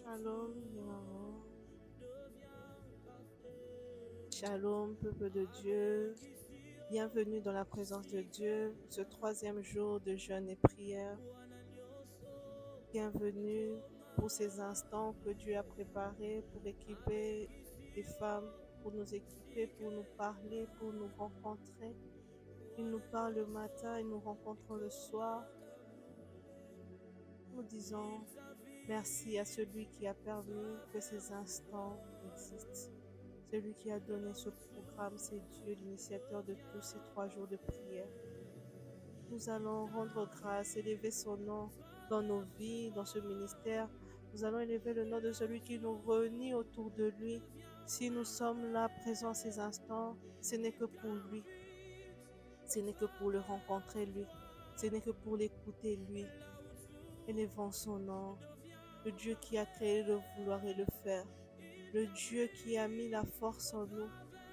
Shalom, maman. Shalom, peuple de Dieu. Bienvenue dans la présence de Dieu, ce troisième jour de jeûne et prière. Bienvenue pour ces instants que Dieu a préparés pour équiper les femmes, pour nous équiper, pour nous parler, pour nous rencontrer. Il nous parle le matin, il nous rencontre le soir. Nous disons merci à celui qui a permis que ces instants existent. Celui qui a donné ce programme, c'est Dieu, l'initiateur de tous ces 3 jours de prière. Nous allons rendre grâce, élever son nom dans nos vies, dans ce ministère. Nous allons élever le nom de celui qui nous réunit autour de lui. Si nous sommes là présents ces instants, ce n'est que pour lui. Ce n'est que pour le rencontrer lui. Ce n'est que pour l'écouter lui. Élevons son nom. Le Dieu qui a créé le vouloir et le faire. Le Dieu qui a mis la force en nous,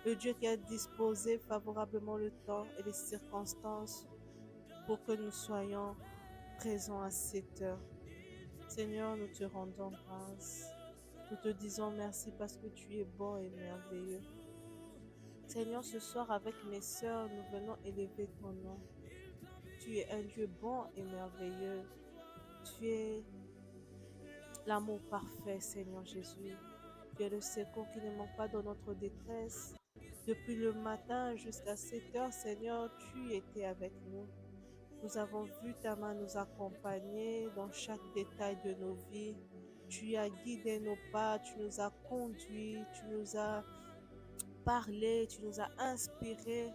le Dieu qui a disposé favorablement le temps et les circonstances pour que nous soyons présents à cette heure. Seigneur, nous te rendons grâce. Nous te disons merci parce que tu es bon et merveilleux. Seigneur, ce soir avec mes sœurs, nous venons élever ton nom. Tu es un Dieu bon et merveilleux. Tu es l'amour parfait, Seigneur Jésus. Tu es le secours qui ne manque pas dans notre détresse. Depuis le matin jusqu'à 7 heures, Seigneur, tu étais avec nous. Nous avons vu ta main nous accompagner dans chaque détail de nos vies. Tu as guidé nos pas, tu nous as conduits, tu nous as parlé, tu nous as inspirés.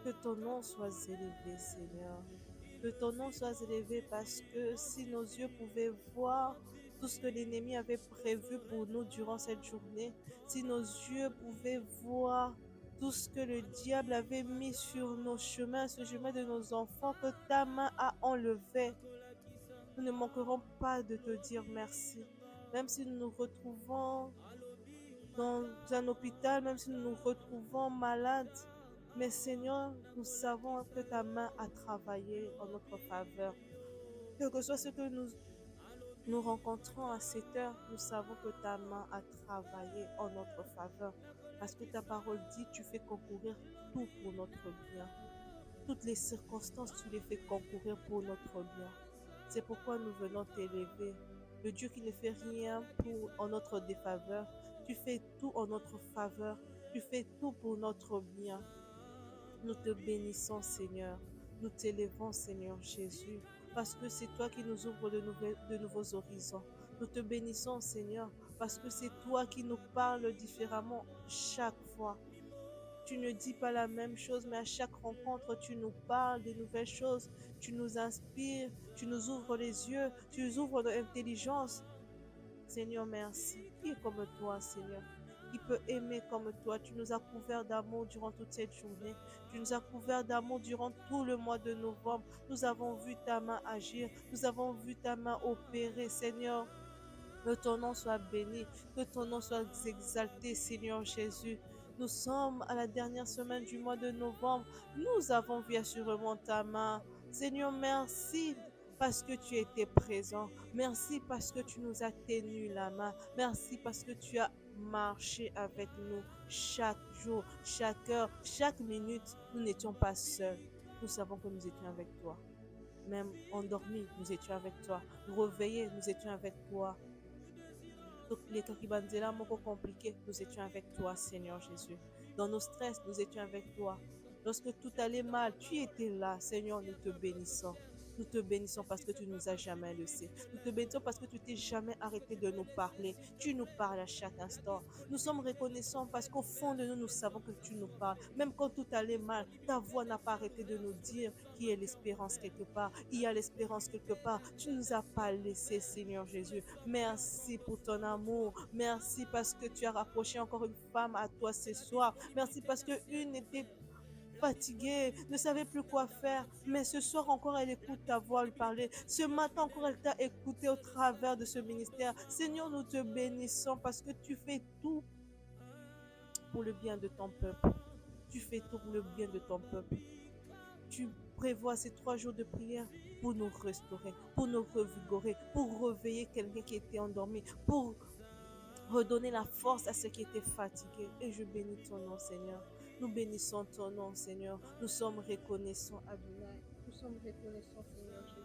Que ton nom soit élevé, Seigneur. Que ton nom soit élevé parce que si nos yeux pouvaient voir tout ce que l'ennemi avait prévu pour nous durant cette journée, si nos yeux pouvaient voir tout ce que le diable avait mis sur nos chemins, ce chemin de nos enfants que ta main a enlevé, nous ne manquerons pas de te dire merci. Même si nous nous retrouvons dans un hôpital, même si nous nous retrouvons malades, mais Seigneur, nous savons que ta main a travaillé en notre faveur. Quel que soit ce que nous rencontrons à cette heure, nous savons que ta main a travaillé en notre faveur. Parce que ta parole dit, tu fais concourir tout pour notre bien. Toutes les circonstances, tu les fais concourir pour notre bien. C'est pourquoi nous venons t'élever. Le Dieu qui ne fait rien en notre défaveur, tu fais tout en notre faveur. Tu fais tout pour notre bien. Nous te bénissons, Seigneur. Nous t'élevons, Seigneur Jésus, parce que c'est toi qui nous ouvres de nouveaux horizons. Nous te bénissons, Seigneur, parce que c'est toi qui nous parles différemment chaque fois. Tu ne dis pas la même chose, mais à chaque rencontre, tu nous parles des nouvelles choses. Tu nous inspires, tu nous ouvres les yeux, tu nous ouvres l'intelligence. Seigneur, merci. Qui est comme toi, Seigneur? Qui peut aimer comme toi? Tu nous as couverts d'amour durant toute cette journée. Tu nous as couverts d'amour durant tout le mois de novembre. Nous avons vu ta main agir. Nous avons vu ta main opérer, Seigneur. Que ton nom soit béni, que ton nom soit exalté, Seigneur Jésus. Nous sommes à la dernière semaine du mois de novembre. Nous avons vu assurément ta main. Seigneur, merci parce que tu étais présent. Merci parce que tu nous as tenu la main. Merci parce que tu as marché avec nous chaque jour, chaque heure, chaque minute. Nous n'étions pas seuls. Nous savons que nous étions avec toi. Même endormis, nous étions avec toi. Réveillés, nous étions avec toi. Donc, les Kakibandela moko compliqués, nous étions avec toi, Seigneur Jésus. Dans nos stress, nous étions avec toi. Lorsque tout allait mal, tu étais là, Seigneur, nous te bénissons. Nous te bénissons parce que tu ne nous as jamais laissés. Nous te bénissons parce que tu t'es jamais arrêté de nous parler. Tu nous parles à chaque instant. Nous sommes reconnaissants parce qu'au fond de nous, nous savons que tu nous parles. Même quand tout allait mal, ta voix n'a pas arrêté de nous dire qu'il y a l'espérance quelque part. Il y a l'espérance quelque part. Tu ne nous as pas laissés, Seigneur Jésus. Merci pour ton amour. Merci parce que tu as rapproché encore une femme à toi ce soir. Merci parce que une était fatiguée, ne savait plus quoi faire, mais ce soir encore elle écoute ta voix lui parler. Ce matin encore elle t'a écouté au travers de ce ministère. Seigneur, nous te bénissons parce que tu fais tout pour le bien de ton peuple. Tu fais tout pour le bien de ton peuple. Tu prévois ces 3 jours de prière pour nous restaurer, pour nous revigorer, pour réveiller quelqu'un qui était endormi, pour redonner la force à ceux qui étaient fatigués. Et je bénis ton nom, Seigneur. Nous bénissons ton nom, Seigneur. Nous sommes reconnaissants, Adonai. Nous sommes reconnaissants, Seigneur Jésus.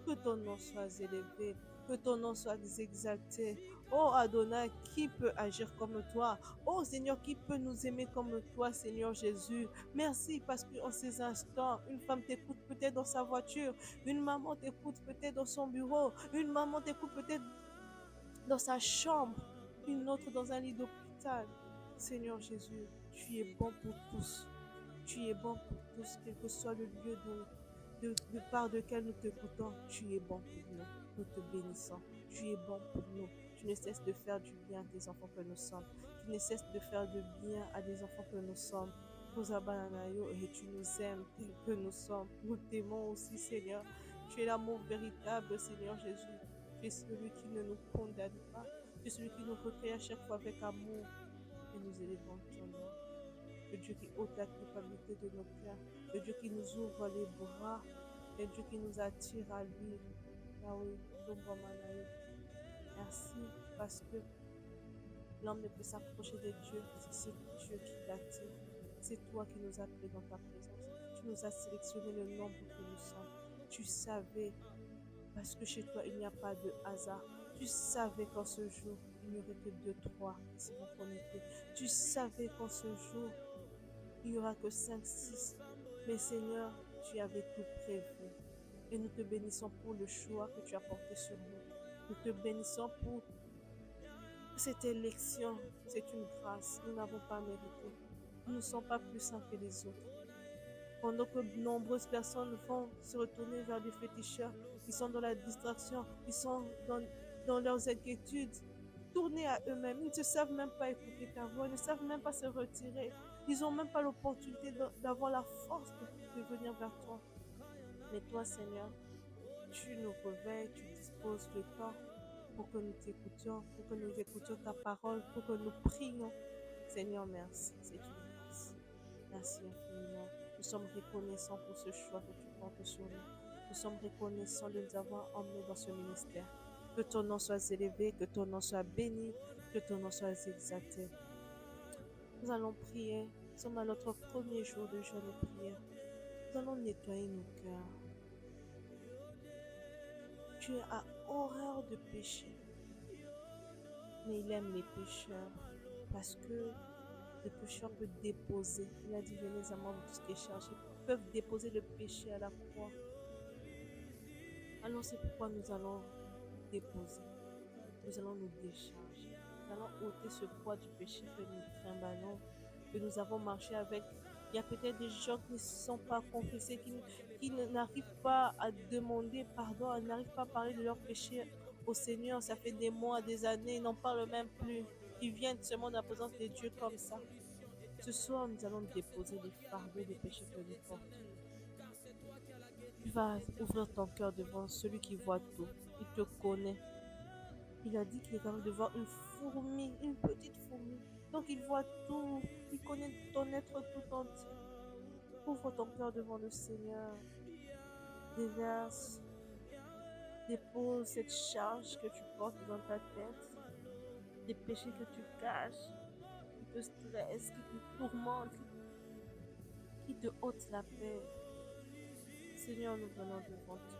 Que ton nom soit élevé, que ton nom soit exalté. Oh Adonai, qui peut agir comme toi? Oh Seigneur, qui peut nous aimer comme toi, Seigneur Jésus? Merci parce qu'en ces instants, une femme t'écoute peut-être dans sa voiture, une maman t'écoute peut-être dans son bureau, une maman t'écoute peut-être dans sa chambre, une autre dans un lit d'hôpital. Seigneur Jésus, tu es bon pour tous. Tu es bon pour tous, quel que soit le lieu de part lequel nous t'écoutons. Tu es bon pour nous. Nous te bénissons. Tu es bon pour nous. Tu ne cesses de faire du bien à tes enfants que nous sommes. Tu ne cesses de faire du bien à des enfants que nous sommes. Et tu nous aimes tels que nous sommes. Nous t'aimons aussi, Seigneur. Tu es l'amour véritable, Seigneur Jésus. Tu es celui qui ne nous condamne pas. Tu es celui qui nous recueille à chaque fois avec amour. Et nous élevons ton nom. Le Dieu qui ôte la culpabilité de nos cœurs. Le Dieu qui nous ouvre les bras. Le Dieu qui nous attire à lui. Yahweh, merci parce que l'homme ne peut s'approcher de Dieu si c'est Dieu qui l'attire. C'est toi qui nous as appelés dans ta présence. Tu nous as sélectionné le nombre que nous sommes. Tu savais, parce que chez toi, il n'y a pas de hasard. Tu savais qu'en ce jour, il n'y aurait que 2, 3 qui seront connectés. Tu savais qu'en ce jour, il n'y aura que 5, 6. Mais Seigneur, tu avais tout prévu. Et nous te bénissons pour le choix que tu as porté sur nous. Nous te bénissons pour cette élection. C'est une grâce. Nous n'avons pas mérité. Nous ne sommes pas plus saints que les autres. Pendant que nombreuses personnes vont se retourner vers des féticheurs, ils sont dans la distraction, ils sont dans leurs inquiétudes, tournés à eux-mêmes. Ils ne savent même pas écouter ta voix, ils ne savent même pas se retirer. Ils n'ont même pas l'opportunité d'avoir la force de venir vers toi. Mais toi, Seigneur, tu nous réveilles, tu disposes le temps pour que nous t'écoutions, pour que nous écoutions ta parole, pour que nous prions. Seigneur, merci, c'est une grâce. Merci infiniment. Nous sommes reconnaissants pour ce choix que tu portes sur nous. Nous sommes reconnaissants de nous avoir emmenés dans ce ministère. Que ton nom soit élevé, que ton nom soit béni, que ton nom soit exalté. Nous allons prier. Nous sommes à notre premier jour de jeûne et prière. Nous allons nettoyer nos cœurs. Tu as horreur de péché. Mais il aime les pécheurs parce que le pécheur peut déposer. Il a dit, venez à moi, vous tous qui êtes chargés. Ils peuvent déposer le péché à la croix. Alors c'est pourquoi nous allons déposer. Nous allons nous décharger. Nous allons ôter ce poids du péché que nous trimballons, que nous avons marché avec. Il y a peut-être des gens qui ne sont pas confessés, qui n'arrivent pas à demander pardon, ils n'arrivent pas à parler de leur péché au Seigneur. Ça fait des mois, des années, ils n'en parlent même plus. Ils viennent seulement dans la présence de Dieu comme ça. Ce soir, nous allons déposer les fardeaux des péchés que nous portons. Tu vas ouvrir ton cœur devant celui qui voit tout. Il te connaît. Il a dit qu'il est capable de voir une fourmi, une petite fourmi. Donc il voit tout. Il connaît ton être tout entier. Ouvre ton cœur devant le Seigneur. Déverse. Dépose cette charge que tu portes dans ta tête. Des péchés que tu caches, qui te stressent, qui te tourmentent, qui te ôtent la paix. Seigneur, nous venons devant toi.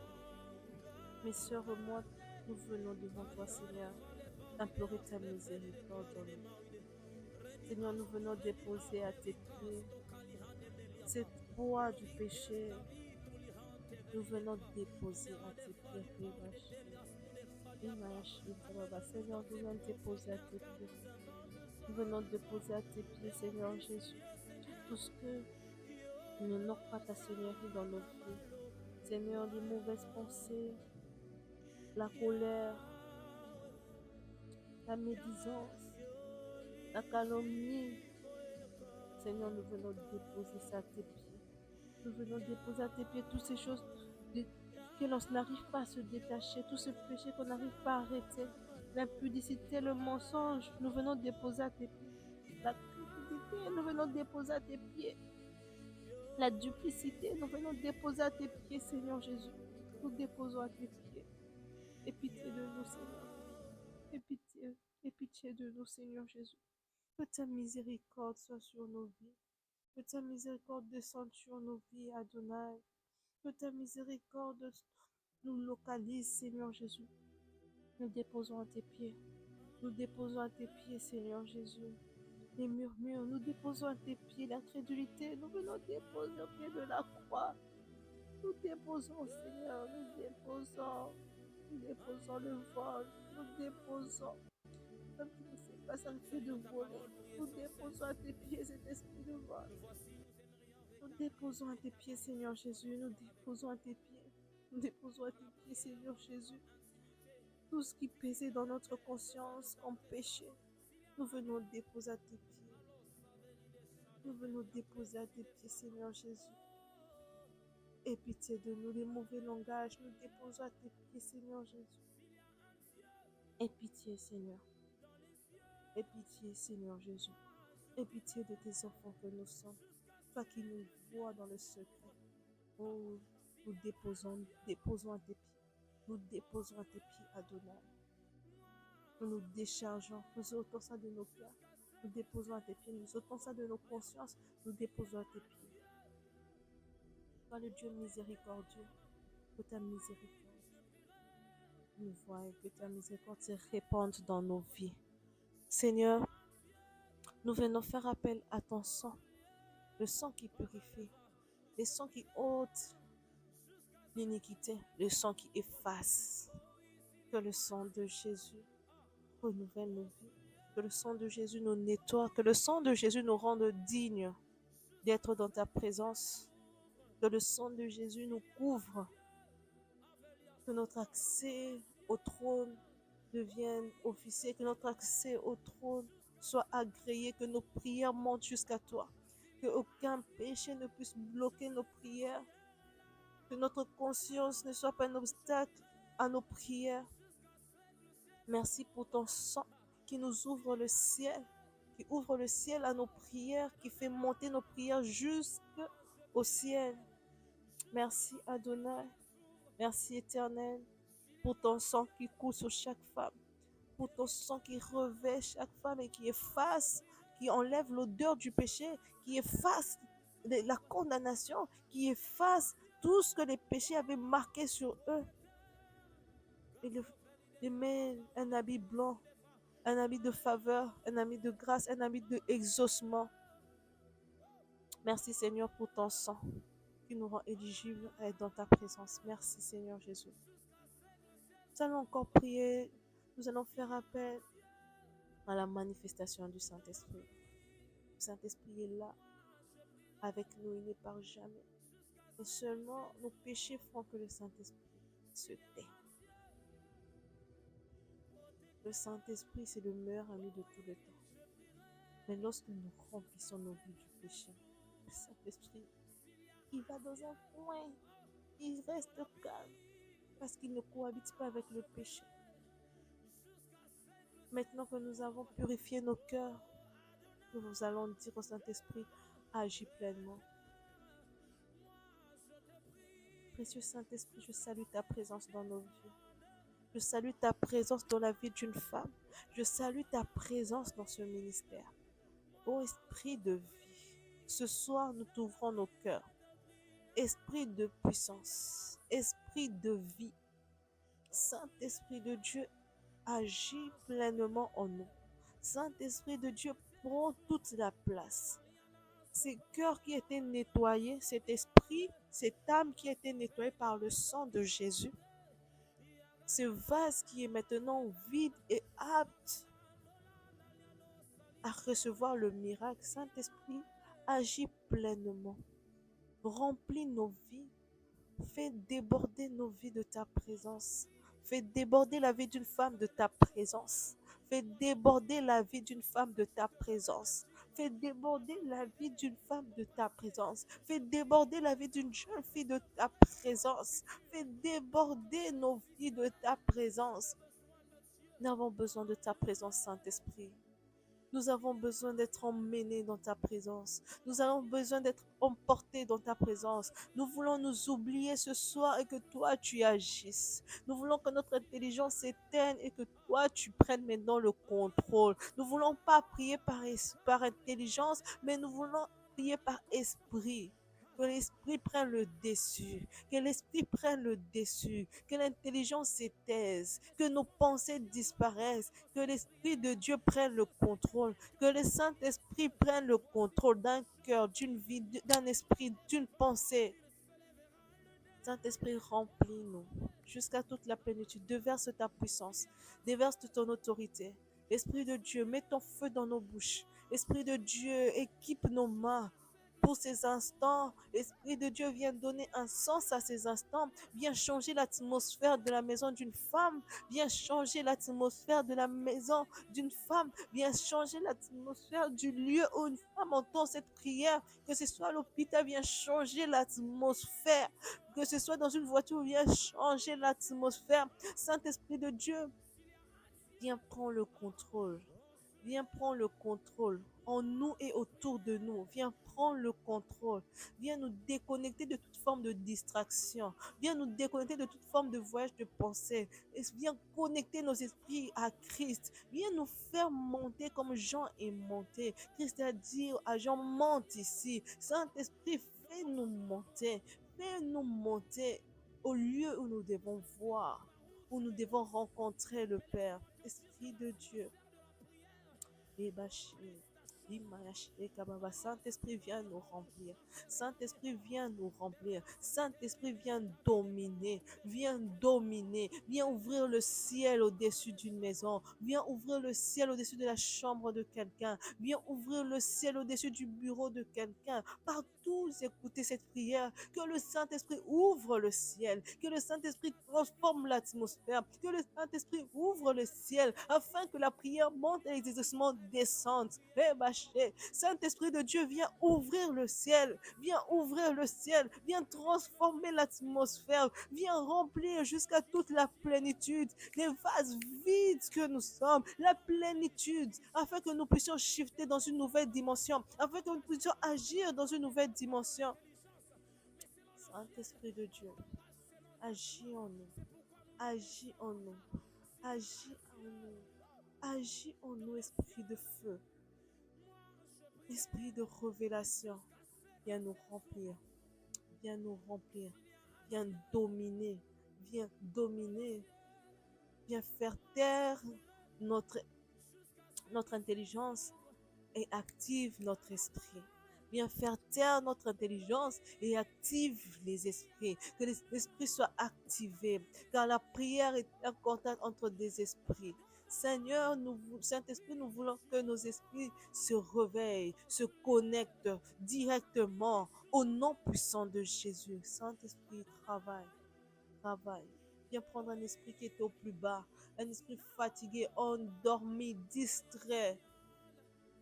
Mes sœurs et moi, nous venons devant toi, Seigneur, implorer ta miséricorde en nous. Seigneur, nous venons déposer à tes pieds cette poids du péché. Nous venons déposer à tes pieds. Seigneur, nous venons déposer à tes pieds. Nous venons déposer à tes pieds, Seigneur Jésus, tout ce que n'honore pas ta Seigneurie dans nos vies. Seigneur, les mauvaises pensées, la colère, la médisance, la calomnie. Seigneur, nous venons déposer ça à tes pieds. Nous venons déposer à tes pieds toutes ces choses que l'on n'arrive pas à se détacher, tout ce péché qu'on n'arrive pas à arrêter, l'impudicité, le mensonge, nous venons déposer à tes pieds. La cupidité, nous venons déposer à tes pieds. La duplicité, nous venons déposer à tes pieds, Seigneur Jésus. Nous déposons à tes pieds. Aie pitié de nous, Seigneur. Aie pitié de nous, Seigneur Jésus. Que ta miséricorde soit sur nos vies. Que ta miséricorde descende sur nos vies, Adonai. Que ta miséricorde nous localise, Seigneur Jésus. Nous déposons à tes pieds. Nous déposons à tes pieds, Seigneur Jésus. Les murmures, nous déposons à tes pieds l'incrédulité. Nous venons déposer au pied de la croix. Nous déposons, Seigneur, nous déposons le vol, nous déposons, comme tu ne sais pas, ça me fait de voler. Nous déposons à tes pieds cet esprit de vol. Nous déposons à tes pieds, Seigneur Jésus, nous déposons à tes pieds. Nous déposons à tes pieds, Seigneur Jésus, tout ce qui pesait dans notre conscience comme péché. Nous venons déposer à tes pieds. Nous venons déposer à tes pieds, Seigneur Jésus. Aie pitié de nous, les mauvais langages, nous déposons à tes pieds, Seigneur Jésus. Aie pitié, Seigneur. Aie pitié, Seigneur Jésus. Aie pitié de tes enfants que nous sommes. Toi qui nous vois dans le secret. Oh, nous déposons à tes pieds. Nous déposons à tes pieds, Adonai. Nous nous déchargeons, nous ôtons ça de nos cœurs. Nous déposons à tes pieds, nous ôtons ça de nos consciences. Nous déposons à tes pieds. Toi le Dieu miséricordieux, que ta miséricorde nous voie et que ta miséricorde se répande dans nos vies. Seigneur, nous venons faire appel à ton sang, le sang qui purifie, le sang qui ôte l'iniquité, le sang qui efface. Que le sang de Jésus renouvelle nos vies, que le sang de Jésus nous nettoie, que le sang de Jésus nous rende dignes d'être dans ta présence, que le sang de Jésus nous couvre, que notre accès au trône devienne officiel, que notre accès au trône soit agréé, que nos prières montent jusqu'à toi, que aucun péché ne puisse bloquer nos prières, que notre conscience ne soit pas un obstacle à nos prières. Merci pour ton sang qui nous ouvre le ciel, qui ouvre le ciel à nos prières, qui fait monter nos prières jusqu'au ciel. Merci Adonai, merci Éternel, pour ton sang qui coule sur chaque femme, pour ton sang qui revêt chaque femme et qui efface, qui enlève l'odeur du péché, qui efface la condamnation, qui efface tout ce que les péchés avaient marqué sur eux. Et de mettre un habit blanc, un habit de faveur, un habit de grâce, un habit d'exaucement. Merci Seigneur pour ton sang qui nous rend éligibles à être dans ta présence. Merci Seigneur Jésus. Nous allons encore prier, nous allons faire appel à la manifestation du Saint-Esprit. Le Saint-Esprit est là avec nous, il ne part jamais. Et seulement nos péchés font que le Saint-Esprit se tait. Le Saint-Esprit, c'est le meilleur ami de tout le temps. Mais lorsque nous remplissons nos vies du péché, le Saint-Esprit, il va dans un coin, il reste calme, parce qu'il ne cohabite pas avec le péché. Maintenant que nous avons purifié nos cœurs, nous allons dire au Saint-Esprit, agis pleinement. Précieux Saint-Esprit, je salue ta présence dans nos vies. Je salue ta présence dans la vie d'une femme. Je salue ta présence dans ce ministère. Ô Esprit de vie, ce soir nous t'ouvrons nos cœurs. Esprit de puissance, Esprit de vie, Saint-Esprit de Dieu, agis pleinement en nous. Saint-Esprit de Dieu, prends toute la place. Ces cœurs qui étaient nettoyés, cet esprit, cette âme qui a été nettoyée par le sang de Jésus, ce vase qui est maintenant vide et apte à recevoir le miracle, Saint-Esprit, agis pleinement. Remplis nos vies. Fais déborder nos vies de ta présence. Fais déborder la vie d'une femme de ta présence. Fais déborder la vie d'une femme de ta présence. Fais déborder la vie d'une femme de ta présence. Fais déborder la vie d'une jeune fille de ta présence. Fais déborder nos vies de ta présence. Nous avons besoin de ta présence, Saint-Esprit. Nous avons besoin d'être emmenés dans ta présence. Nous avons besoin d'être emportés dans ta présence. Nous voulons nous oublier ce soir et que toi, tu agisses. Nous voulons que notre intelligence s'éteigne et que toi, tu prennes maintenant le contrôle. Nous ne voulons pas prier par intelligence, mais nous voulons prier par esprit. Que l'esprit prenne le dessus, que l'esprit prenne le dessus, que l'intelligence s'étaise, que nos pensées disparaissent, que l'Esprit de Dieu prenne le contrôle, que le Saint-Esprit prenne le contrôle d'un cœur, d'une vie, d'un esprit, d'une pensée. Saint-Esprit, remplis-nous jusqu'à toute la plénitude. Déverse ta puissance, déverse ton autorité. Esprit de Dieu, mets ton feu dans nos bouches. Esprit de Dieu, équipe nos mains pour ces instants. Esprit de Dieu, viens donner un sens à ces instants. Viens changer l'atmosphère de la maison d'une femme. Viens changer l'atmosphère de la maison d'une femme. Viens changer l'atmosphère du lieu où une femme entend cette prière. Que ce soit à l'hôpital, viens changer l'atmosphère. Que ce soit dans une voiture, viens changer l'atmosphère. Saint-Esprit de Dieu, viens prendre le contrôle. Viens prendre le contrôle en nous et autour de nous. Viens prendre le contrôle. Viens nous déconnecter de toute forme de distraction. Viens nous déconnecter de toute forme de voyage de pensée. Et viens connecter nos esprits à Christ. Viens nous faire monter comme Jean est monté. Christ a dit à Jean, monte ici. Saint-Esprit, fais-nous monter. Fais-nous monter au lieu où nous devons voir, où nous devons rencontrer le Père. Esprit de Dieu. Saint-Esprit, viens nous remplir. Saint-Esprit, viens nous remplir. Saint-Esprit, viens dominer. Viens dominer. Viens ouvrir le ciel au-dessus d'une maison. Viens ouvrir le ciel au-dessus de la chambre de quelqu'un. Viens ouvrir le ciel au-dessus du bureau de quelqu'un. Partout, écoutez cette prière. Que le Saint-Esprit ouvre le ciel. Que le Saint-Esprit transforme l'atmosphère. Que le Saint-Esprit ouvre le ciel afin que la prière monte et les exaucements descendent. Saint-Esprit de Dieu, viens ouvrir le ciel. Viens ouvrir le ciel. Viens transformer l'atmosphère. Viens remplir jusqu'à toute la plénitude. Les vases vides que nous sommes. La plénitude. Afin que nous puissions shifter dans une nouvelle dimension. Afin que nous puissions agir dans une nouvelle dimension. Saint-Esprit de Dieu, agis en nous. Agis en nous. Agis en nous. Agis en nous, esprit de feu. Esprit de révélation. Viens nous remplir. Viens nous remplir. Viens dominer. Viens dominer. Viens faire taire notre intelligence et active notre esprit. Viens faire taire notre intelligence et active les esprits. Que les esprits soient activés. Car la prière est un contact entre des esprits. Seigneur, Saint-Esprit, nous voulons que nos esprits se réveillent, se connectent directement au nom puissant de Jésus. Saint-Esprit, travaille, travaille. Viens prendre un esprit qui est au plus bas, un esprit fatigué, endormi, distrait.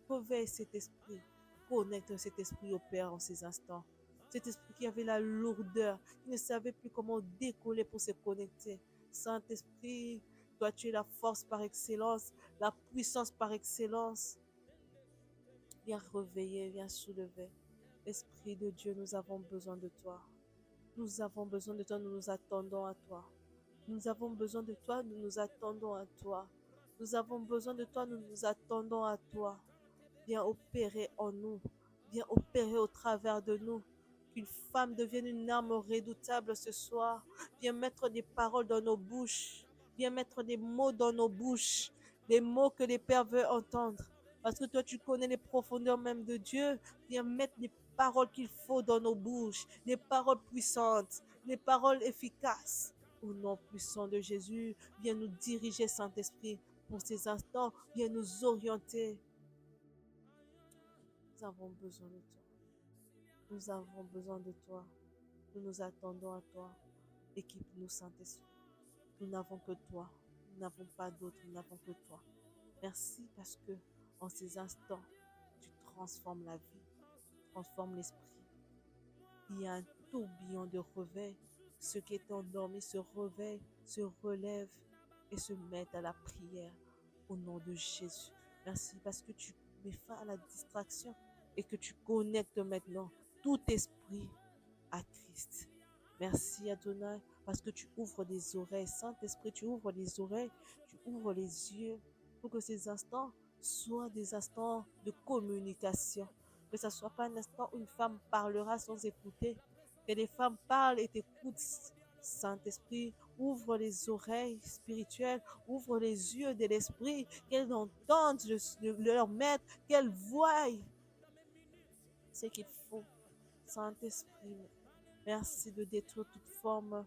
Réveille cet esprit. Connecte cet esprit au Père en ces instants. Cet esprit qui avait la lourdeur, qui ne savait plus comment décoller pour se connecter. Saint-Esprit, toi tu es la force par excellence, la puissance par excellence. Viens réveiller, viens soulever. Esprit de Dieu, nous avons besoin de toi. Nous avons besoin de toi, nous nous attendons à toi. Nous avons besoin de toi, nous nous attendons à toi. Nous avons besoin de toi, nous nous attendons à toi. Viens opérer en nous. Viens opérer au travers de nous. Qu'une femme devienne une arme redoutable ce soir. Viens mettre des paroles dans nos bouches. Viens mettre des mots dans nos bouches. Des mots que les pères veulent entendre. Parce que toi, tu connais les profondeurs même de Dieu. Viens mettre les paroles qu'il faut dans nos bouches. Des paroles puissantes. Des paroles efficaces. Au nom puissant de Jésus, viens nous diriger, Saint-Esprit, pour ces instants. Viens nous orienter. Nous avons besoin de toi. Nous avons besoin de toi. Nous nous attendons à toi. Équipe-nous, Saint-Esprit. Nous n'avons que toi. Nous n'avons pas d'autre. Nous n'avons que toi. Merci parce que en ces instants, tu transformes la vie, tu transformes l'esprit. Il y a un tourbillon de réveil. Ceux qui étaient endormis se réveillent, se relèvent et se mettent à la prière au nom de Jésus. Merci parce que tu mets fin à la distraction et que tu connectes maintenant tout esprit attriste. Merci Adonai parce que tu ouvres des oreilles. Saint-Esprit, tu ouvres les oreilles, tu ouvres les yeux pour que ces instants soient des instants de communication. Que ce ne soit pas un instant où une femme parlera sans écouter. Que les femmes parlent et t'écoutent. Saint-Esprit, ouvre les oreilles spirituelles, ouvre les yeux de l'esprit, qu'elles entendent leur maître, qu'elles voient ce qu'il faut. Saint-Esprit, merci de détruire toute forme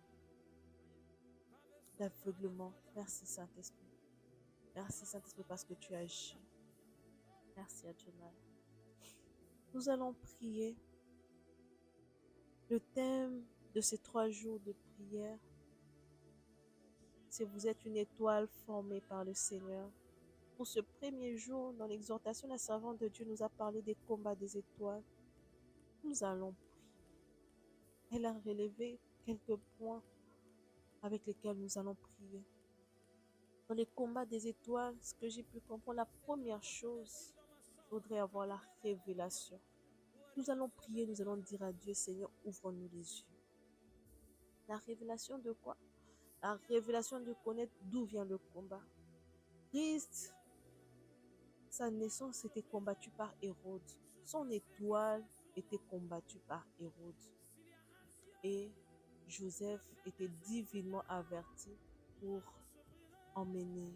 d'aveuglement. Merci Saint-Esprit. Merci Saint-Esprit parce que tu agis. Merci Adonai. Nous allons prier. Le thème de ces 3 jours de prière, c'est vous êtes une étoile formée par le Seigneur. Pour ce premier jour, dans l'exhortation, la servante de Dieu nous a parlé des combats des étoiles. Nous allons prier. Elle a relevé quelques points avec lesquels nous allons prier. Dans les combats des étoiles, ce que j'ai pu comprendre, la première chose, il faudrait avoir la révélation. Nous allons prier, nous allons dire à Dieu, Seigneur, ouvre-nous les yeux. La révélation de quoi? La révélation de connaître d'où vient le combat. Christ, sa naissance était combattue par Hérode. Son étoile était combattue par Hérode. Et Joseph était divinement averti pour emmener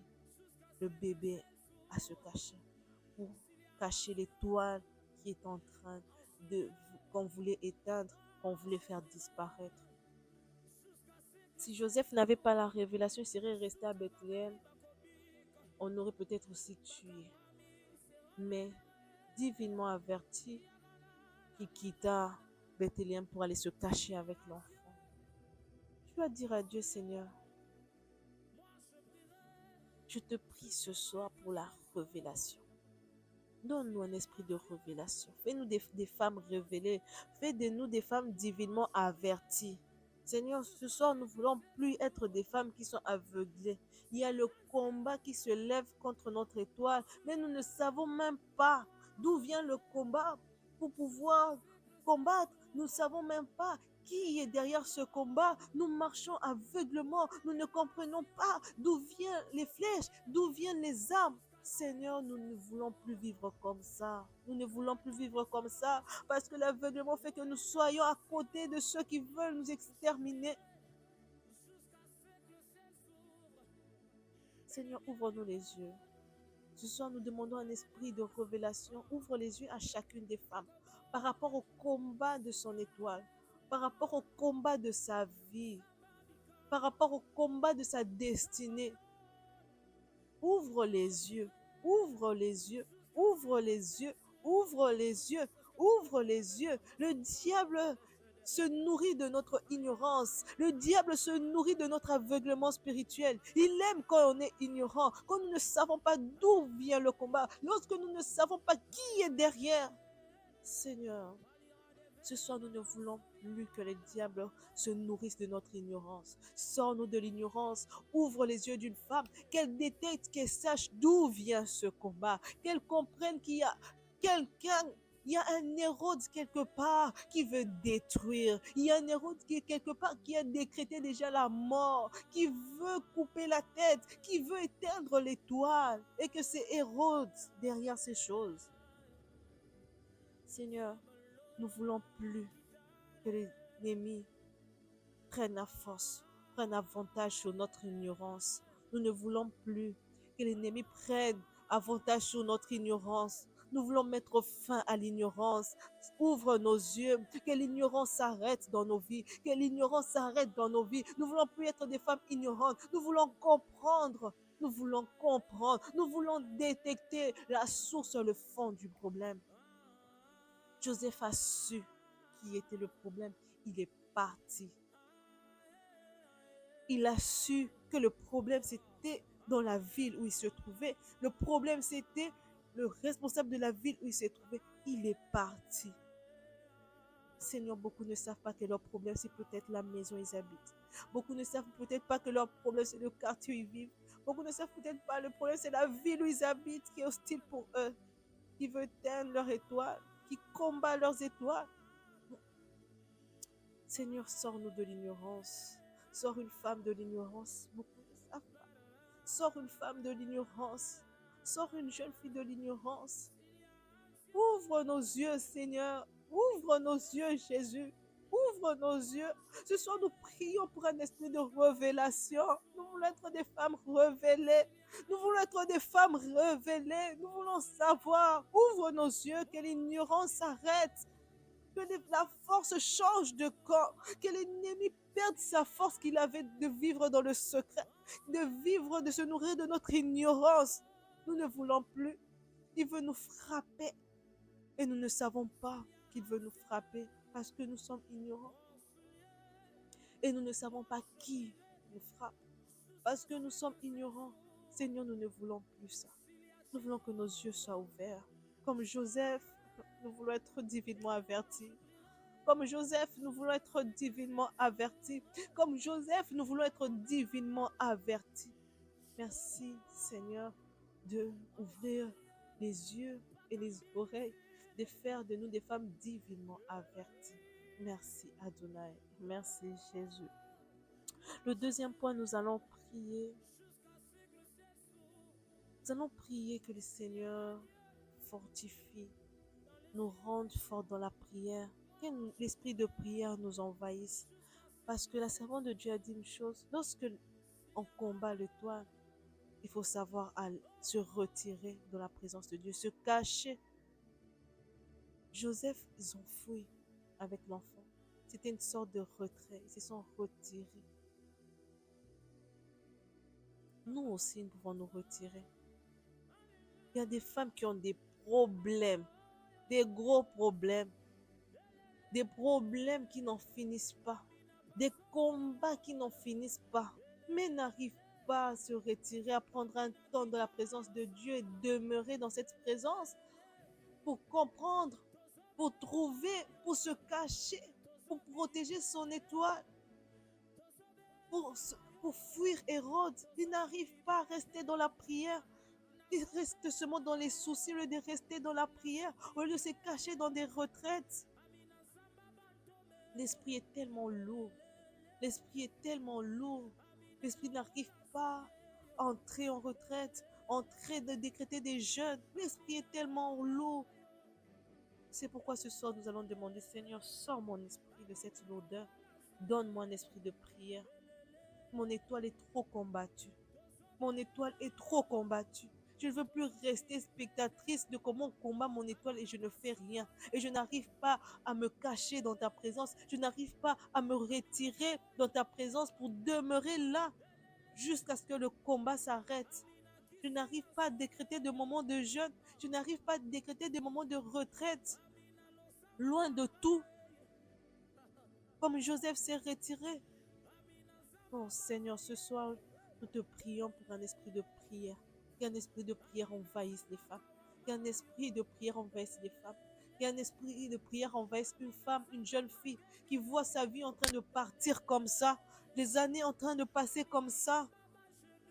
le bébé à se cacher, pour cacher l'étoile qui est en train qu'on voulait éteindre, qu'on voulait faire disparaître. Si Joseph n'avait pas la révélation, il serait resté à Bethléem. On aurait peut-être aussi tué. Mais divinement averti, qui quitta Bethléem pour aller se cacher avec l'enfant. Tu vas dire à Dieu, Seigneur, je te prie ce soir pour la révélation. Donne-nous un esprit de révélation. Fais-nous des femmes révélées. Fais de nous des femmes divinement averties. Seigneur, ce soir, nous ne voulons plus être des femmes qui sont aveuglées. Il y a le combat qui se lève contre notre étoile, mais nous ne savons même pas d'où vient le combat pour pouvoir combattre. Nous ne savons même pas qui est derrière ce combat. Nous marchons aveuglement. Nous ne comprenons pas d'où viennent les flèches, d'où viennent les armes. Seigneur, nous ne voulons plus vivre comme ça. Nous ne voulons plus vivre comme ça parce que l'aveuglement fait que nous soyons à côté de ceux qui veulent nous exterminer. Seigneur, ouvre-nous les yeux. Ce soir, nous demandons un esprit de révélation. Ouvre les yeux à chacune des femmes par rapport au combat de son étoile, par rapport au combat de sa vie, par rapport au combat de sa destinée. Ouvre les yeux, ouvre les yeux, ouvre les yeux, ouvre les yeux, ouvre les yeux. Le diable se nourrit de notre ignorance. Le diable se nourrit de notre aveuglement spirituel. Il aime quand on est ignorant, quand nous ne savons pas d'où vient le combat, lorsque nous ne savons pas qui est derrière. Seigneur, ce soir, nous ne voulons plus que les diables se nourrissent de notre ignorance. Sors-nous de l'ignorance. Ouvre les yeux d'une femme, qu'elle détecte, qu'elle sache d'où vient ce combat, qu'elle comprenne qu'il y a quelqu'un, il y a un Hérode quelque part qui veut détruire. Il y a un Hérode qui est quelque part qui a décrété déjà la mort, qui veut couper la tête, qui veut éteindre l'étoile. Et que c'est Hérode derrière ces choses. Seigneur, nous ne voulons plus que l'ennemi prenne la force, prenne avantage sur notre ignorance. Nous ne voulons plus que l'ennemi prenne avantage sur notre ignorance. Nous voulons mettre fin à l'ignorance. Ouvre nos yeux, que l'ignorance s'arrête dans nos vies, que l'ignorance s'arrête dans nos vies. Nous ne voulons plus être des femmes ignorantes. Nous voulons comprendre. Nous voulons comprendre. Nous voulons détecter la source, le fond du problème. Joseph a su qui était le problème. Il est parti. Il a su que le problème, c'était dans la ville où il se trouvait. Le problème, c'était le responsable de la ville où il se trouvait. Il est parti. Seigneur, beaucoup ne savent pas que leur problème, c'est peut-être la maison où ils habitent. Beaucoup ne savent peut-être pas que leur problème, c'est le quartier où ils vivent. Beaucoup ne savent peut-être pas le problème, c'est la ville où ils habitent qui est hostile pour eux, qui veut éteindre leur étoile, qui combat leurs étoiles. Seigneur, sors-nous de l'ignorance. Sors une femme de l'ignorance. Beaucoup ne savent pas. Sors une femme de l'ignorance. Sors une jeune fille de l'ignorance. Ouvre nos yeux, Seigneur. Ouvre nos yeux, Jésus. Ouvre nos yeux. Ce soir, nous prions pour un esprit de révélation. Nous voulons être des femmes révélées. Nous voulons être des femmes révélées. Nous voulons savoir. Ouvre nos yeux, que l'ignorance s'arrête. Que la force change de camp. Que l'ennemi perde sa force qu'il avait de vivre dans le secret. De vivre, de se nourrir de notre ignorance. Nous ne voulons plus. Il veut nous frapper. Et nous ne savons pas qu'il veut nous frapper parce que nous sommes ignorants. Et nous ne savons pas qui nous frappe parce que nous sommes ignorants. Seigneur, nous ne voulons plus ça. Nous voulons que nos yeux soient ouverts. Comme Joseph, nous voulons être divinement avertis. Comme Joseph, nous voulons être divinement avertis. Comme Joseph, nous voulons être divinement avertis. Merci, Seigneur, de ouvrir les yeux et les oreilles, de faire de nous des femmes divinement averties. Merci, Adonai. Merci, Jésus. Le deuxième point, nous allons prier. Nous allons prier que le Seigneur fortifie, nous rende forts dans la prière, que l'esprit de prière nous envahisse. Parce que la servante de Dieu a dit une chose, lorsque on combat l'étoile, il faut savoir se retirer de la présence de Dieu, se cacher. Joseph, ils ont fui avec l'enfant. C'était une sorte de retrait. Ils se sont retirés. Nous aussi, nous pouvons nous retirer. Il y a des femmes qui ont des problèmes, des gros problèmes, des problèmes qui n'en finissent pas, des combats qui n'en finissent pas, mais n'arrivent pas à se retirer, à prendre un temps dans la présence de Dieu et demeurer dans cette présence pour comprendre, pour trouver, pour se cacher, pour protéger son étoile, pour fuir Hérode. Il n'arrive pas à rester dans la prière. Il reste seulement dans les soucis au lieu de rester dans la prière, au lieu de se cacher dans des retraites. L'esprit est tellement lourd. L'esprit est tellement lourd. L'esprit n'arrive pas à entrer en retraite, entrer de décréter des jeûnes. L'esprit est tellement lourd. C'est pourquoi ce soir, nous allons demander, Seigneur, sors mon esprit de cette lourdeur. Donne-moi un esprit de prière. Mon étoile est trop combattue. Mon étoile est trop combattue. Je ne veux plus rester spectatrice de comment on combat mon étoile et je ne fais rien. Et je n'arrive pas à me cacher dans ta présence. Je n'arrive pas à me retirer dans ta présence pour demeurer là jusqu'à ce que le combat s'arrête. Je n'arrive pas à décréter de moments de jeûne. Je n'arrive pas à décréter des moments de retraite. Loin de tout. Comme Joseph s'est retiré. Oh Seigneur, ce soir, nous te prions pour un esprit de prière. Qu'un esprit de prière envahisse les femmes. Qu'un esprit de prière envahisse les femmes. Qu'un esprit de prière envahisse une femme, une jeune fille qui voit sa vie en train de partir comme ça, les années en train de passer comme ça,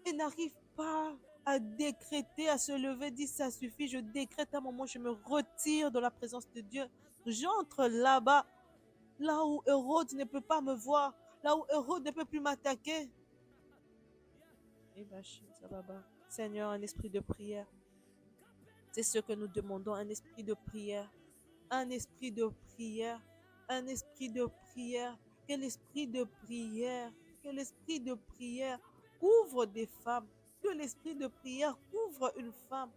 et n'arrive pas à décréter, à se lever, dit ça suffit, je décrète un moment, je me retire de la présence de Dieu. J'entre là-bas, là où Hérode ne peut pas me voir, là où Hérode ne peut plus m'attaquer. Seigneur, un esprit de prière. C'est ce que nous demandons, un esprit de prière. Un esprit de prière. Un esprit de prière. Que l'esprit de prière, que l'esprit de prière couvre des femmes. Que l'esprit de prière couvre une femme.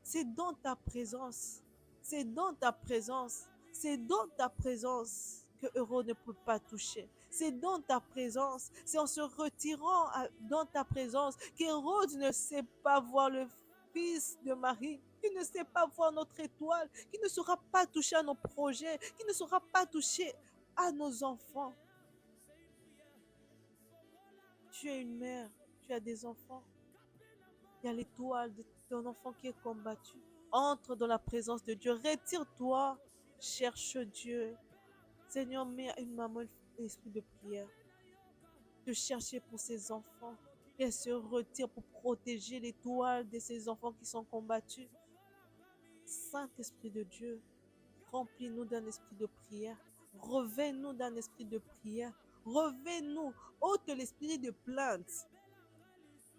C'est dans ta présence. C'est dans ta présence. C'est dans ta présence que Héros ne peut pas toucher. C'est dans ta présence, c'est en se retirant dans ta présence qu'Hérode ne sait pas voir le fils de Marie, qui ne sait pas voir notre étoile, qui ne sera pas touché à nos projets, qui ne sera pas touché à nos enfants. Tu es une mère, tu as des enfants. Il y a l'étoile de ton enfant qui est combattu. Entre dans la présence de Dieu, retire-toi, cherche Dieu. Seigneur, mets à une maman l'esprit de prière, de chercher pour ses enfants. Et elle se retire pour protéger l'étoile de ses enfants qui sont combattus. Saint-Esprit de Dieu, remplis-nous d'un esprit de prière. Revêt-nous d'un esprit de prière. Revêt-nous, ôte l'esprit de plainte.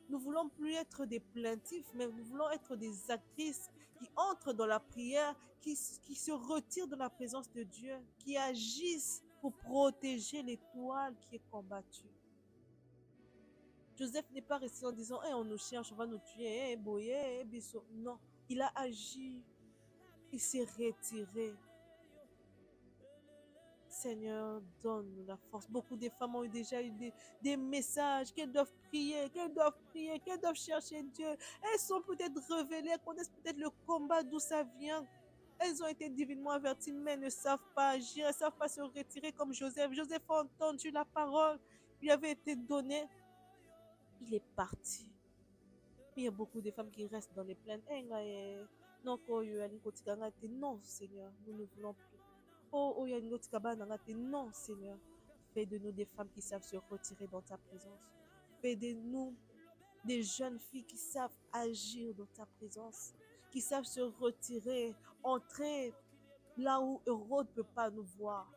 Nous voulons plus être des plaintifs, mais nous voulons être des actrices qui entrent dans la prière, qui se retirent de la présence de Dieu, qui agissent pour protéger l'étoile qui est combattue. Joseph n'est pas resté en disant hey, on nous cherche, on va nous tuer, hey, boye, hey, biso. Non, il a agi, il s'est retiré. Seigneur, donne-nous la force. Beaucoup de femmes ont déjà eu des messages qu'elles doivent prier, qu'elles doivent chercher Dieu. Elles sont peut-être révélées, elles connaissent peut-être le combat d'où ça vient. Elles ont été divinement averties, mais elles ne savent pas agir, elles ne savent pas se retirer comme Joseph. Joseph a entendu la parole, lui avait été donnée. Il est parti. Mais il y a beaucoup de femmes qui restent dans les plaines. Non, Seigneur, nous ne voulons plus. Oh, non, Seigneur. Fais de nous des femmes qui savent se retirer dans ta présence. Fais de nous des jeunes filles qui savent agir dans ta présence, qui savent se retirer, entrer là où Hérode ne peut pas nous voir.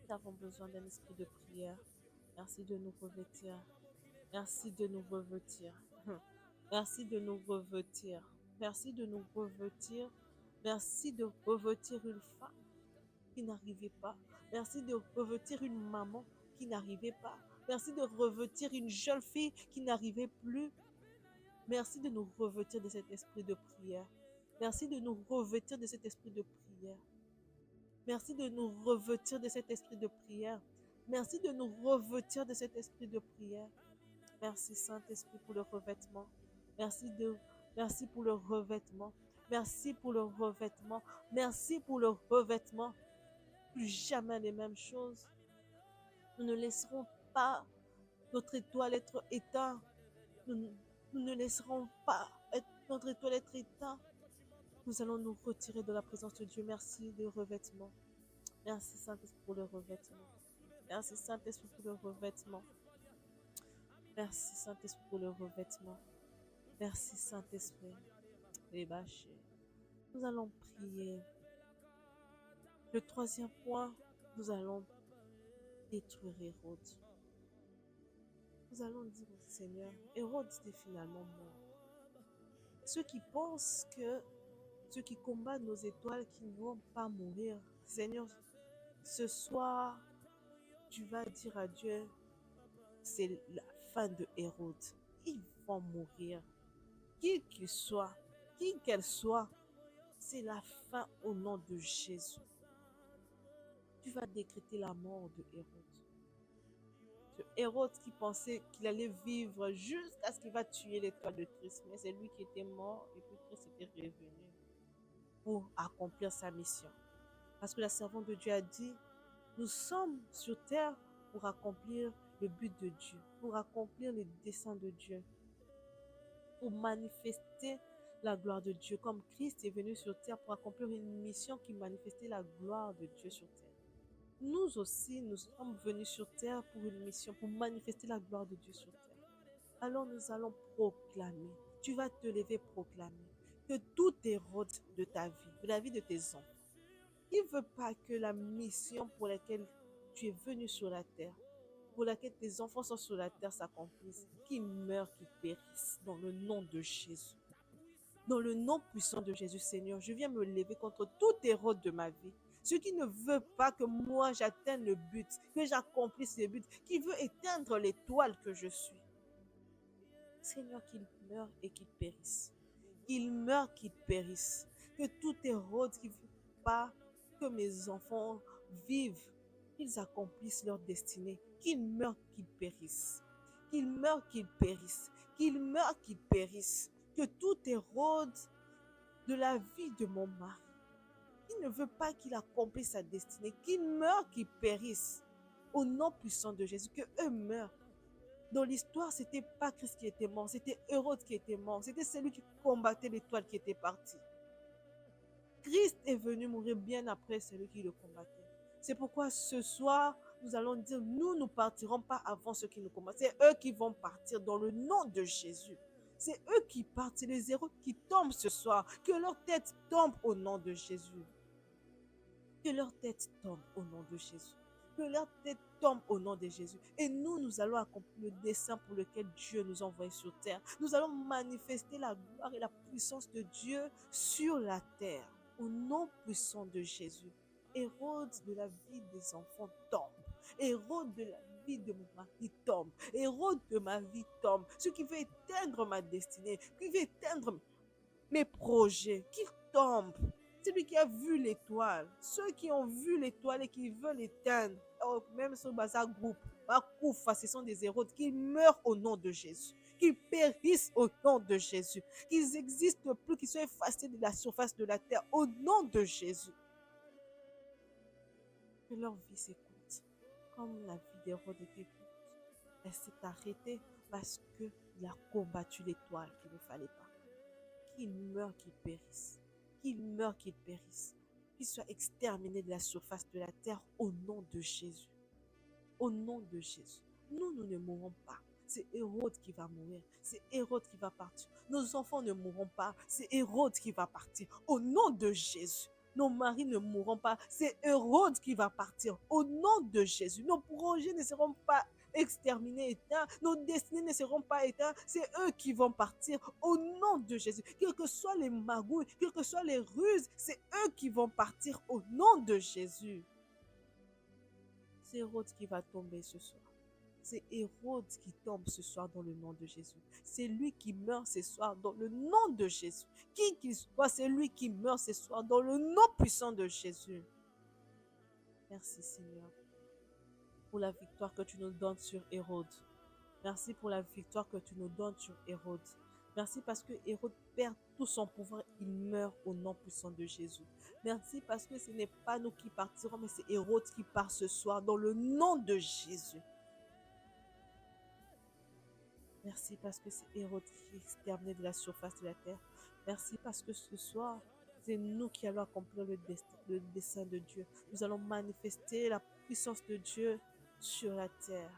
Nous avons besoin d'un esprit de prière. Merci de nous revêtir. Merci de nous revêtir. Merci de nous revêtir. Merci de nous revêtir. Merci de revêtir une femme qui n'arrivait pas. Merci de revêtir une maman qui n'arrivait pas. Merci de revêtir une jeune fille qui n'arrivait plus. Merci de nous revêtir de cet esprit de prière. Merci de nous revêtir de cet esprit de prière. Merci de nous revêtir de cet esprit de prière. Merci de nous revêtir de cet esprit de prière. Merci Saint-Esprit pour le revêtement. Merci pour le revêtement. Merci pour le revêtement. Merci pour le revêtement. Plus jamais les mêmes choses. Nous ne laisserons pas notre étoile être éteinte. Nous ne laisserons pas notre étoile être éteinte. Nous allons nous retirer de la présence de Dieu. Merci de revêtement. Merci Saint-Esprit pour le revêtement. Merci Saint-Esprit pour le revêtement. Merci Saint-Esprit pour le revêtement. Merci Saint-Esprit. Nous allons prier. Le troisième point, nous allons détruire Hérode. Nous allons dire au Seigneur, Hérode était finalement mort. Ceux qui pensent que ceux qui combattent nos étoiles, qui ne vont pas mourir, Seigneur, ce soir, tu vas dire à Dieu, c'est la fin de Hérode. Ils vont mourir. Qui qu'il soit, qui qu'elle soit, c'est la fin au nom de Jésus. Tu vas décréter la mort de Hérode. Ce Hérode qui pensait qu'il allait vivre jusqu'à ce qu'il va tuer l'étoile de Christ. Mais c'est lui qui était mort et puis Christ était revenu pour accomplir sa mission. Parce que la servante de Dieu a dit, nous sommes sur terre pour accomplir le but de Dieu, pour accomplir les desseins de Dieu, pour manifester la gloire de Dieu. Comme Christ est venu sur terre pour accomplir une mission qui manifestait la gloire de Dieu sur terre. Nous aussi, nous sommes venus sur terre pour une mission, pour manifester la gloire de Dieu sur terre. Alors nous allons proclamer, tu vas te lever proclamer, que tout Hérode de ta vie, de la vie de tes enfants, qui ne veut pas que la mission pour laquelle tu es venu sur la terre, pour laquelle tes enfants sont sur la terre s'accomplisse, qu'ils meurent, qu'ils périssent, dans le nom de Jésus. Dans le nom puissant de Jésus, Seigneur, je viens me lever contre tout Hérode de ma vie. Ceux qui ne veut pas que moi j'atteigne le but, que j'accomplisse le but, qui veut éteindre l'étoile que je suis. Seigneur, qu'il meure et qu'il périsse. Qu'il meure, qu'il périsse. Que tout Hérode qui ne veut pas que mes enfants vivent, qu'ils accomplissent leur destinée. Qu'ils meurent, qu'ils périssent. Qu'ils meurent, qu'ils périssent. Qu'ils meurent, qu'ils périssent. Que tout Hérode de la vie de mon mari, qui ne veut pas qu'il accomplisse sa destinée, qu'il meure, qu'il périsse. Au nom puissant de Jésus, que eux meurent. Dans l'histoire, ce n'était pas Christ qui était mort, c'était Hérode qui était mort. C'était celui qui combattait l'étoile qui était partie. Christ est venu mourir bien après celui qui le combattait. C'est pourquoi ce soir, nous allons dire, nous ne partirons pas avant ceux qui nous combattent. C'est eux qui vont partir dans le nom de Jésus. C'est eux qui partent, c'est les Hérode qui tombent ce soir. Que leur tête tombe au nom de Jésus. Que leur tête tombe au nom de Jésus. Que leur tête tombe au nom de Jésus. Et nous allons accomplir le dessein pour lequel Dieu nous a envoyés sur terre. Nous allons manifester la gloire et la puissance de Dieu sur la terre. Au nom puissant de Jésus. Hérode de la vie des enfants tombe. Hérode de la vie de mon mari tombe. Hérode de ma vie tombe. Ce qui veut éteindre ma destinée, qui veut éteindre mes projets, qui tombent. Celui qui a vu l'étoile, ceux qui ont vu l'étoile et qui veulent l'éteindre, oh, même sur Bazar Group, Bakoufa, ce sont des héros qui meurent au nom de Jésus, qui périssent au nom de Jésus, qu'ils n'existent plus, qu'ils soient effacés de la surface de la terre au nom de Jésus. Que leur vie s'écoute, comme la vie d'Hérode était courte. Elle s'est arrêtée parce qu'il a combattu l'étoile qu'il ne fallait pas. Qu'il meure, qu'il périsse. Qu'il meure, qu'il périsse. Qu'il soit exterminé de la surface de la terre au nom de Jésus. Au nom de Jésus. Nous ne mourrons pas. C'est Hérode qui va mourir. C'est Hérode qui va partir. Nos enfants ne mourront pas. C'est Hérode qui va partir. Au nom de Jésus. Nos maris ne mourront pas. C'est Hérode qui va partir. Au nom de Jésus. Nos projets ne seront pas exterminés, éteints. Nos destinées ne seront pas éteintes. C'est eux qui vont partir au nom de Jésus. Quelles que soient les magouilles, quelles que soient les ruses, c'est eux qui vont partir au nom de Jésus. C'est Hérode qui va tomber ce soir. C'est Hérode qui tombe ce soir dans le nom de Jésus. C'est lui qui meurt ce soir dans le nom de Jésus. Qui qu'il soit, c'est lui qui meurt ce soir dans le nom puissant de Jésus. Merci Seigneur pour la victoire que tu nous donnes sur Hérode. Merci pour la victoire que tu nous donnes sur Hérode. Merci parce que Hérode perd tout son pouvoir, il meurt au nom puissant de Jésus. Merci parce que ce n'est pas nous qui partirons, mais c'est Hérode qui part ce soir dans le nom de Jésus. Merci parce que c'est Hérode qui est exterminé de la surface de la terre. Merci parce que ce soir, c'est nous qui allons accomplir le dessein de Dieu. Nous allons manifester la puissance de Dieu sur la terre.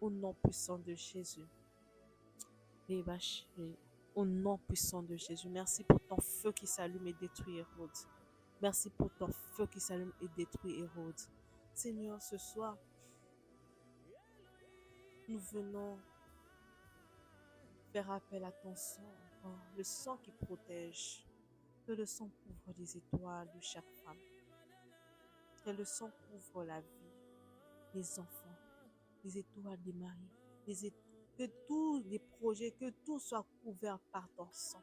Au nom puissant de Jésus. Au nom puissant de Jésus. Merci pour ton feu qui s'allume et détruit Hérode. Merci pour ton feu qui s'allume et détruit Hérode. Seigneur, ce soir, nous venons faire appel à ton sang, le sang qui protège. Que le sang couvre les étoiles de chaque femme. Que le sang couvre la vie, les enfants, les étoiles des maris, que tous les projets, que tout soit couvert par ton sang.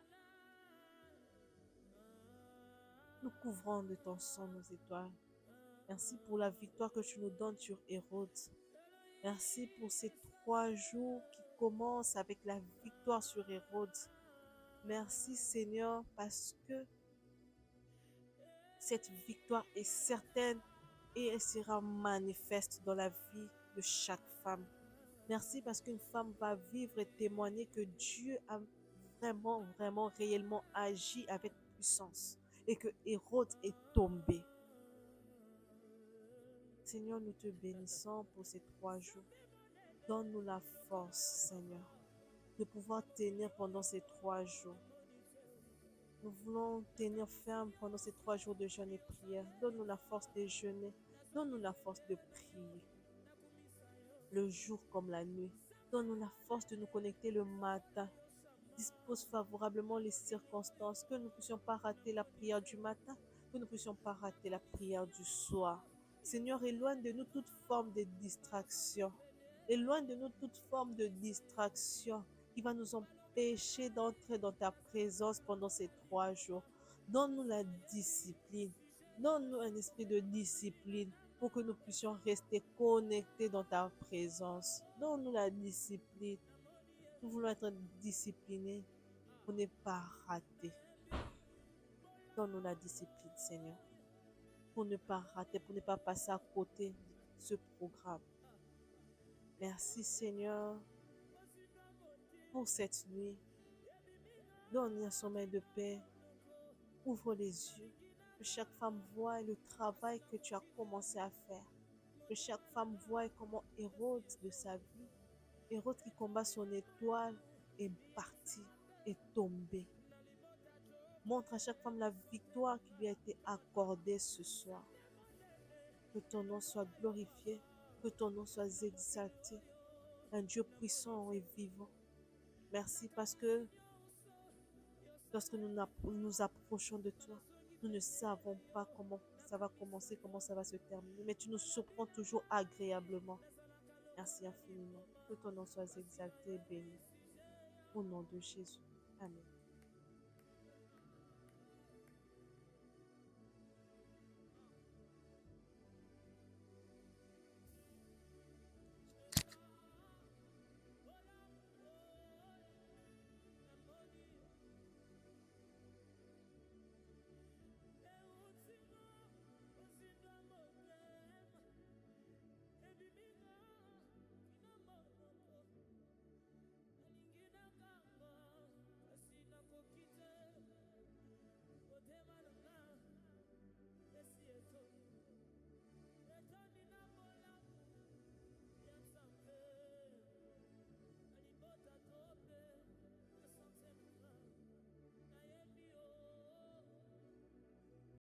Nous couvrons de ton sang nos étoiles. Merci pour la victoire que tu nous donnes sur Hérode. Merci pour ces 3 jours qui commencent avec la victoire sur Hérode. Merci Seigneur parce que cette victoire est certaine et elle sera manifeste dans la vie de chaque femme. Merci parce qu'une femme va vivre et témoigner que Dieu a vraiment, vraiment, réellement agi avec puissance et que Hérode est tombé. Seigneur, nous te bénissons pour ces 3 jours. Donne-nous la force, Seigneur, de pouvoir tenir pendant ces 3 jours. Nous voulons tenir ferme pendant ces 3 jours de jeûne et prière. Donne-nous la force de jeûner. Donne-nous la force de prier. Le jour comme la nuit. Donne-nous la force de nous connecter le matin. Dispose favorablement les circonstances, que nous ne puissions pas rater la prière du matin, que nous ne puissions pas rater la prière du soir. Seigneur, éloigne de nous toute forme de distraction. Éloigne de nous toute forme de distraction qui va nous empêcher d'entrer dans ta présence pendant ces 3 jours. Donne-nous la discipline. Donne-nous un esprit de discipline pour que nous puissions rester connectés dans ta présence. Donne-nous la discipline. Nous voulons être disciplinés pour ne pas rater. Donne-nous la discipline, Seigneur, pour ne pas rater, pour ne pas passer à côté de ce programme. Merci, Seigneur, pour cette nuit. Donne un sommeil de paix. Ouvre les yeux. Que chaque femme voie le travail que tu as commencé à faire. Que chaque femme voie comment Hérode de sa vie, Hérode qui combat son étoile, est parti, est tombé. Montre à chaque femme la victoire qui lui a été accordée ce soir. Que ton nom soit glorifié, que ton nom soit exalté. Un Dieu puissant et vivant. Merci parce que lorsque nous approchons de toi, nous ne savons pas comment ça va commencer, comment ça va se terminer, mais tu nous surprends toujours agréablement. Merci infiniment. Que ton nom soit exalté et béni. Au nom de Jésus. Amen.